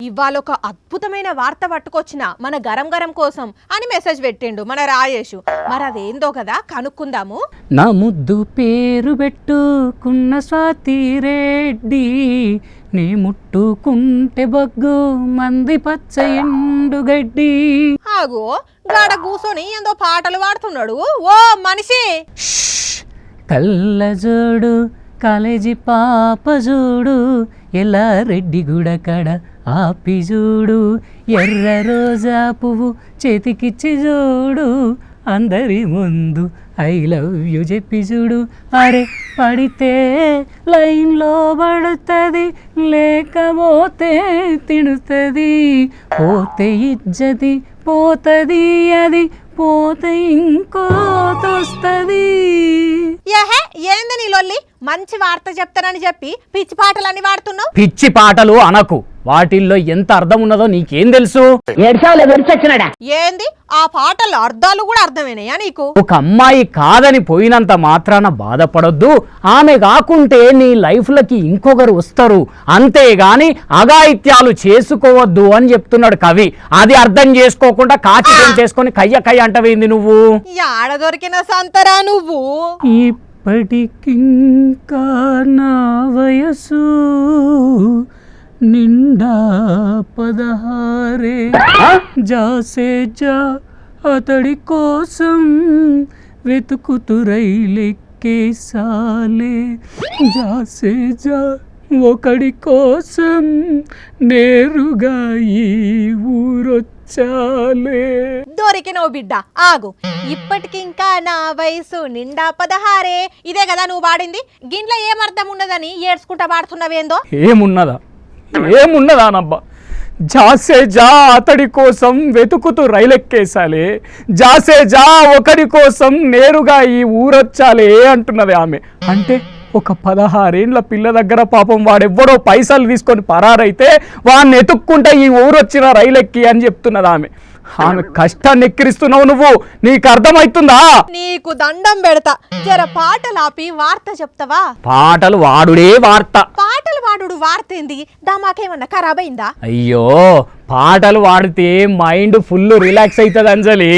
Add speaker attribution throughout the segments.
Speaker 1: ఇవాళ ఒక అద్భుతమైన వార్త పట్టుకొచ్చిన మన గరం గరం కోసం అని మెసేజ్ పెట్టిండు మన రాయేషు. మరి అదేందో కదా కనుక్కుందాము.
Speaker 2: నా ముద్దు పేరు పెట్టుకున్న స్వాతి రెడ్డి, నీ ముట్టుకుంటే బొగ్గు మంది పచ్చ ఎండుగడ్డి.
Speaker 1: ఆగో గాడ కూసోని ఏందో పాటలు పాడుతున్నాడు. ఓ మనిషి,
Speaker 2: కళ్ళజోడు కాలేజీ పాప చూడు, ఎలా రెడ్డి గుడ కడ ఆపి చూడు, ఎర్ర రోజా పువ్వు చేతికిచ్చి చూడు, అందరి ముందు ఐ లవ్ యు చెప్పి చూడు. అరే పడితే లైన్లో పడుతుంది, లేకపోతే తిడుతుంది, పోతే ఇజ్జతి పోతుంది, అది పోతే ఇంకోతొస్తుంది.
Speaker 1: ఏహే ఏంది నీ లొల్లి? మంచి వార్త చెప్తానని చెప్పి పిచ్చి పాటలని వాడుతున్నావు.
Speaker 2: పిచ్చి పాటలు అనకు, వాటిల్లో ఎంత అర్థం ఉన్నదో నీకేం తెలుసు?
Speaker 1: ఏంది ఆ పాటల అర్థాలు కూడా అర్థమేనయ్యా నీకు?
Speaker 2: ఒక అమ్మాయి కాదని పోయినంత మాత్రాన బాధపడొద్దు, ఆమె కాకుంటే నీ లైఫ్ లకి ఇంకొకరు వస్తారు, అంతేగాని అఘాయిత్యాలు చేసుకోవద్దు అని చెప్తున్నాడు కవి. అది అర్థం చేసుకోకుండా కాచితం చేసుకొని కయ్య కయ్య అంటవేంది నువ్వు?
Speaker 1: ఆడ దొరికిన సంతరా నువ్వు.
Speaker 2: ఇప్పటికింకా నా వయసు నిండా 16, జాసే జా అతడి కోసం వెతుకుతూ రైలెక్కేసాలే, జాసే జా ఒకడి కోసం నేరుగా ఈ ఊరొచ్చాలే.
Speaker 1: దొరికినవు బిడ్డ ఆగు. ఇప్పటికింకా నా వయసు నిండా 16. ఇదే కదా నువ్వు వాడింది? గిట్ల ఏమర్థం ఉన్నదని ఏడ్చుకుంటా పాడుతున్నావేందో?
Speaker 2: ఏమున్నదానబ్బా? జాసే జా అతడి కోసం వెతుకుతూ రైలెక్కేసాలే, జాసే జా ఒకడి కోసం నేరుగా ఈ ఊరొచ్చాలే అంటున్నది ఆమె. అంటే ఒక 16 ఏండ్ల పిల్ల దగ్గర పాపం వాడెవ్వడో పైసలు తీసుకొని పరారైతే వాడిని ఎతుక్కుంటే ఈ ఊరొచ్చిన రైలెక్కి అని చెప్తున్నది ఆమె. ఆమె కష్టాన్ని ఎక్కిరిస్తున్నావు నువ్వు, నీకు అర్థమవుతుందా?
Speaker 1: నీకు దండం పెడతా, జర పాటలు ఆపి వార్త చెప్తావా?
Speaker 2: పాటలు వాడుడే వార్త.
Speaker 1: పాటలు వాడు వార్త ఏంది? దామాకేమన్నా ఖరాబ్ అయిందా?
Speaker 2: అయ్యో, పాటలు వాడితే మైండ్ ఫుల్ రిలాక్స్ అవుతుంది అంజలి.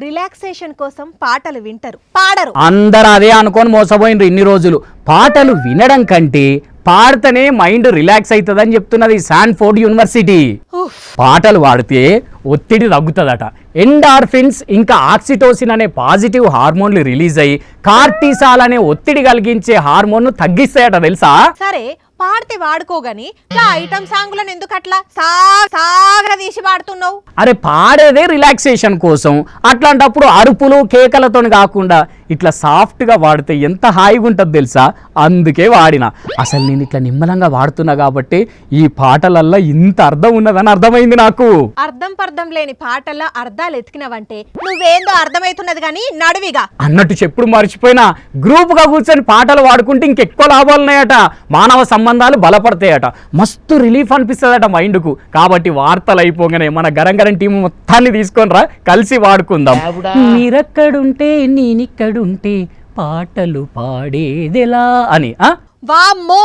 Speaker 1: రిలాక్సేషన్ కోసం పాటలు వింటారు, పాడరు.
Speaker 2: అందరు అదే అనుకొని మోసపోయినరు ఇన్ని రోజులు. పాటలు వినడం కంటే పాడితేనే మైండ్ రిలాక్స్ అవుతుంది అని చెప్తున్నది శాన్ఫోర్డ్ యూనివర్సిటీ. పాటలు పాడితే ఒత్తిడి తగ్గుతుందట. ఎండార్ఫిన్స్ ఇంకా ఆక్సిటోసిన్ అనే పాజిటివ్ హార్మోన్లు రిలీజ్ అయ్యి కార్టిసాల్ అనే ఒత్తిడి కలిగించే హార్మోన్ తగ్గిస్తాయట తెలుసా?
Speaker 1: సరే పాడితే వాడుకోగాని ఐటమ్ సాంగులను ఎందుకు అట్లా సాగర తీసి పాడుతున్నావు?
Speaker 2: అరే పాడేదే రిలాక్సేషన్ కోసం, అట్లాంటప్పుడు అరుపులు కేకలతో కాకుండా ఇట్లా సాఫ్ట్ గా వాడితే ఎంత హాయిగా ఉంటుంది తెలుసా? అందుకే వాడిన. అసలు నేను ఇట్లా నిమ్మలంగా వాడుతున్నా కాబట్టి ఈ పాటలల్లో ఇంత అర్థం ఉన్నదని అర్థమైంది నాకు.
Speaker 1: అర్థం పర్థం లేని పాటల్లో అర్థాలు ఎతికినవంటే నువ్వేందో అర్థమవుతున్నది గాని నడువిగా.
Speaker 2: అన్నట్టు చెప్పుడు మర్చిపోయినా, గ్రూప్ గా కూర్చొని పాటలు వాడుకుంటే ఇంకెక్కువ లాభాలు ఉన్నాయట, మానవ సంబంధాలు బలపడతాయట, మస్తు రిలీఫ్ అనిపిస్తుందట మైండ్కు. కాబట్టి వార్తలు అయిపోగానే మన గరం గరం టీం మొత్తాన్ని తీసుకొని రా, కలిసి వాడుకుందాం. మీరెక్కడుంటే నేనిక్కడుంటే పాటలు పాడేదెలా అని.
Speaker 1: వామ్మో,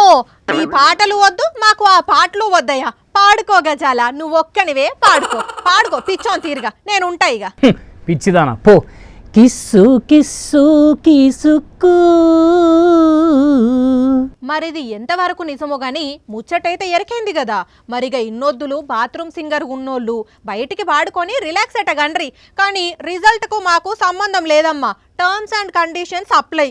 Speaker 1: ఈ పాటలు వద్దు మాకు ఆ పాటలు వద్దయ్యా. పాడుకోగా చాలా, నువ్వు ఒక్కనివే పాడుకో పిచ్చోన్ తీరుగా, నేను ఉంటా ఇక.
Speaker 2: పిచ్చిదానా పో. కిస్సు కిస్సు కీసుక్కు.
Speaker 1: మరిది ఎంతవరకు నిజమో గాని ముచ్చటైతే ఎరికైంది కదా. మరిగా ఇన్నొద్దులు బాత్రూమ్ సింగర్ ఉన్నోళ్ళు బయటికి పాడుకొని రిలాక్స్ అటగండ్రి, కానీ రిజల్ట్ కు మాకు సంబంధం లేదమ్మా. Terms and conditions apply.